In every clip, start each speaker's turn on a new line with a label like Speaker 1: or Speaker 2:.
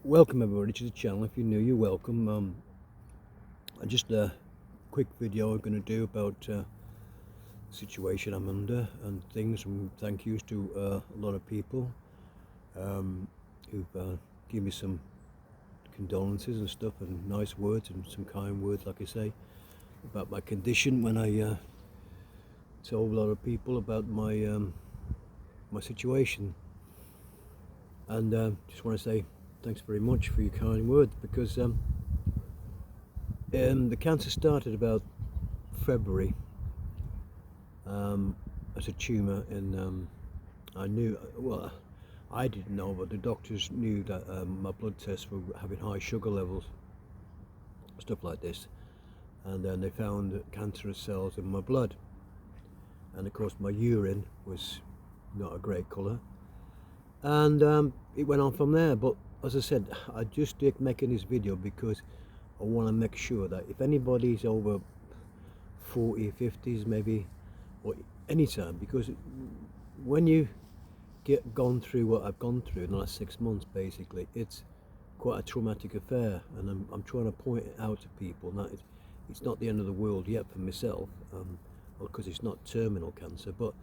Speaker 1: Welcome everybody to the channel. If you're new, you're welcome. Just a quick video I'm going to do about the situation I'm under and things, and thank yous to a lot of people who've given me some condolences and stuff, and nice words and some kind words, like I say, about my condition when I told a lot of people about my my situation. And just want to say thanks very much for your kind words, because the cancer started about February as a tumour, and I knew, well, I didn't know, but the doctors knew that my blood tests were having high sugar levels, stuff like this, and then they found cancerous cells in my blood, and of course my urine was not a great colour, and it went on from there. But as I said, I just making this video because I want to make sure that if anybody's over 40, 50s maybe, or any time, because when you gone through what I've gone through in the last 6 months, basically, it's quite a traumatic affair, and I'm trying to point it out to people that it's not the end of the world yet for myself, because it's not terminal cancer, but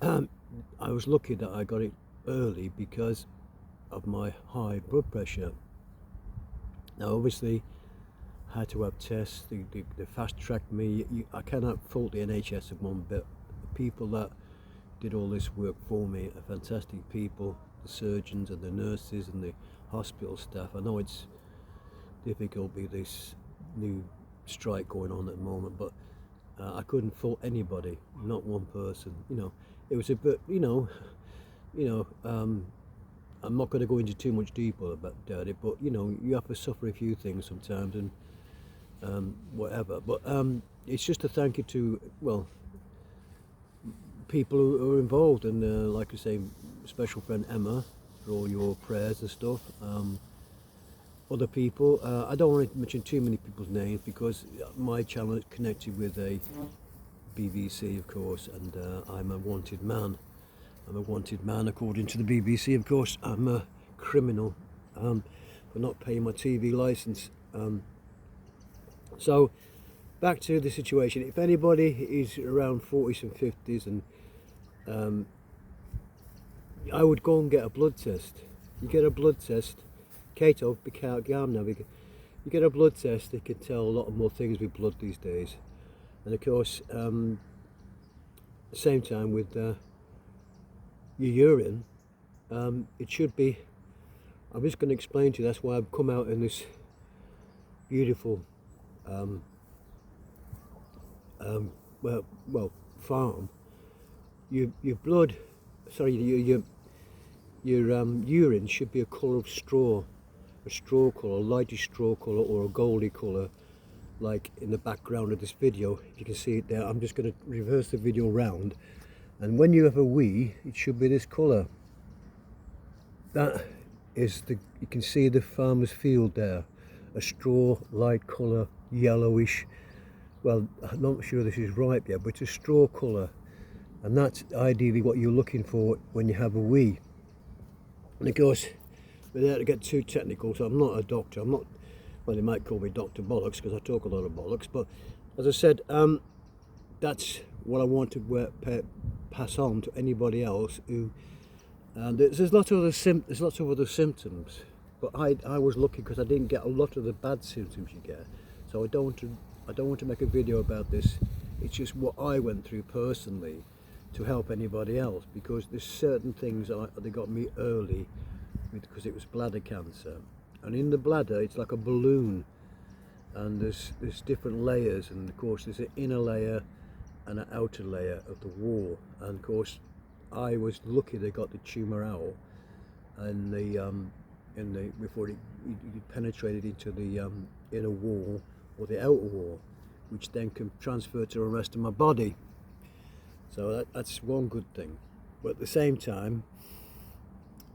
Speaker 1: I was lucky that I got it early because of my high blood pressure. Now obviously I had to have tests, they fast-tracked me. I cannot fault the NHS of one bit. The people that did all this work for me are fantastic people, the surgeons and the nurses and the hospital staff. I know it's difficult with this new strike going on at the moment, but I couldn't fault anybody, not one person. It was a bit, I'm not going to go into too much detail about it, but you have to suffer a few things sometimes, and whatever. But it's just a thank you to, well, people who are involved, and like I say, special friend Emma, for all your prayers and stuff. Other people, I don't want to mention too many people's names because my channel is connected with a BBC, of course, and I'm a wanted man. I'm a wanted man according to the BBC, of course. I'm a criminal for not paying my TV licence. So back to the situation. If anybody is around 40s and 50s, and I would go and get a blood test. You get a blood test. Kato, be calm now. You get a blood test. They can tell a lot more things with blood these days. And of course, same time with your urine, it should be, I'm just going to explain to you, that's why I've come out in this beautiful farm. Your blood, sorry, your urine should be a colour of straw, a straw colour, a lightish straw colour, or a goldy colour, like in the background of this video. If you can see it there, I'm just going to reverse the video round. And when you have a wee, it should be this colour. That is you can see the farmer's field there. A straw, light colour, yellowish. Well, I'm not sure this is ripe yet, but it's a straw colour. And that's ideally what you're looking for when you have a wee. And of course, without to get too technical, so I'm not a doctor. I'm not, well, they might call me Dr. Bollocks because I talk a lot of bollocks. But as I said, that's what I want to pass on to anybody else who, there's lots of other symptoms, but I was lucky because I didn't get a lot of the bad symptoms you get. So I don't want to make a video about this. It's just what I went through personally to help anybody else, because there's certain things they got me early because it was bladder cancer, and in the bladder it's like a balloon, and there's different layers, and of course there's an inner layer and an outer layer of the wall. And of course I was lucky they got the tumour out, and before it penetrated into the inner wall or the outer wall, which then can transfer to the rest of my body. So that's one good thing. But at the same time,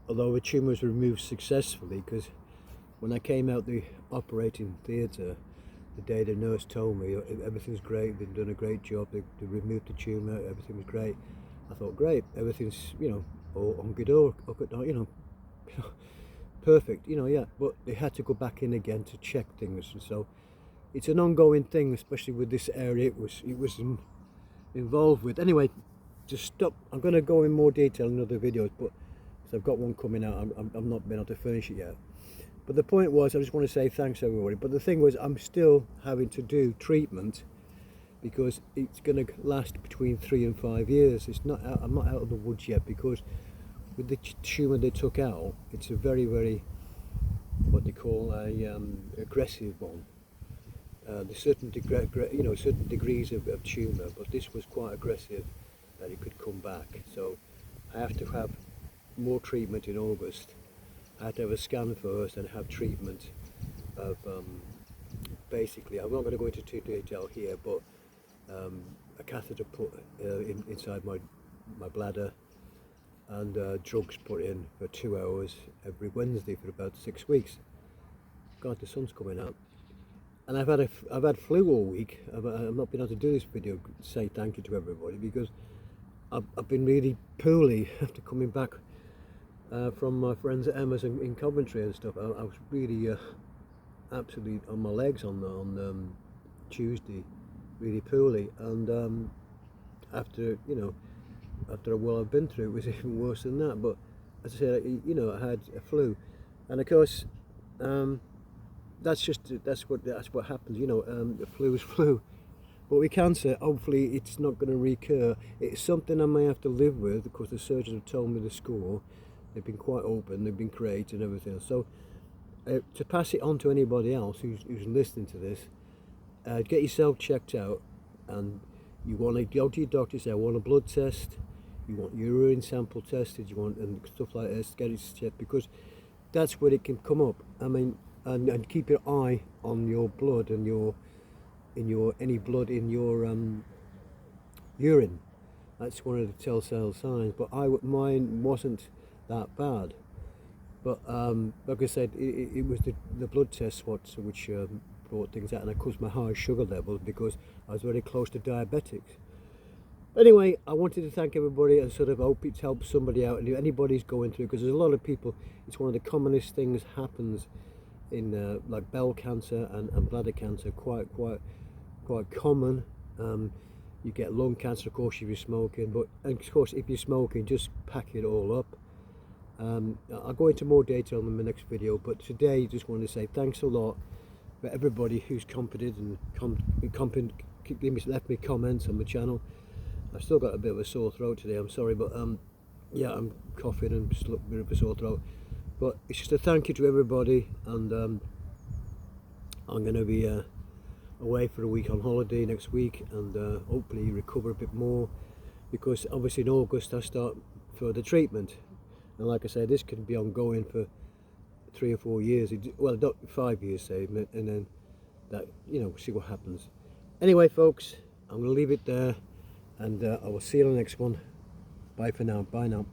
Speaker 1: although the tumour was removed successfully, because when I came out the operating theatre, the day the nurse told me everything's great, they've done a great job, they removed the tumour, everything was great. I thought, great, everything's, all hunky-dory, perfect, you know, yeah, but they had to go back in again to check things, and so it's an ongoing thing, especially with this area it was involved with. Anyway, to stop, I'm going to go in more detail in other videos, but I've got one coming out. I'm not been able to finish it yet. But the point was, I just want to say thanks everybody. But the thing was, I'm still having to do treatment because it's going to last between 3 and 5 years. It's not out, I'm not out of the woods yet, because with the tumour they took out, it's a very, very, what they call a aggressive one. There's certain certain degrees of tumour, but this was quite aggressive, that it could come back. So I have to have more treatment in August. I had to have a scan first and have treatment of basically, I'm not going to go into too detail here, but a catheter put inside my bladder, and drugs put in for 2 hours every Wednesday for about 6 weeks. God, the sun's coming out. And I've had flu all week. I've not been able to do this video to say thank you to everybody, because I've been really poorly after coming back from my friends at Emma's in Coventry and stuff. I was really absolutely on my legs on Tuesday, really poorly, and after a while I've been through, it was even worse than that. But as I said, I had a flu, and of course that's what happens. The flu is flu. But with cancer, hopefully it's not going to recur. It's something I may have to live with, because the surgeons have told me the score. They've been quite open, they've been great and everything. So to pass it on to anybody else who's listening to this, get yourself checked out, and you want to go to your doctor, say I want a blood test, you want your urine sample tested, you want and stuff like this, get it checked, because that's where it can come up. I mean, and keep your eye on your blood and any blood in your urine. That's one of the telltale signs. But mine wasn't that bad. But like I said, it was the blood test which brought things out, and of course my high sugar levels, because I was very close to diabetics. Anyway, I wanted to thank everybody, and sort of hope it helps somebody out, and if anybody's going through, because there's a lot of people, it's one of the commonest things happens in like bowel cancer and bladder cancer, quite common. You get lung cancer, of course, if you're smoking, but and of course if you're smoking, just pack it all up. I'll go into more detail in the next video, but today I just want to say thanks a lot for everybody who's commented and left me comments on my channel. I've still got a bit of a sore throat today, I'm sorry, but yeah, I'm coughing and just a bit of a sore throat. But it's just a thank you to everybody, and I'm going to be away for a week on holiday next week, and hopefully recover a bit more, because obviously in August I start further treatment, and like I said, this can be ongoing for 3 or 4 years, well, not 5 years say, and then that, see what happens. Anyway folks, I'm going to leave it there, and I will see you on the next one. Bye for now. Bye now.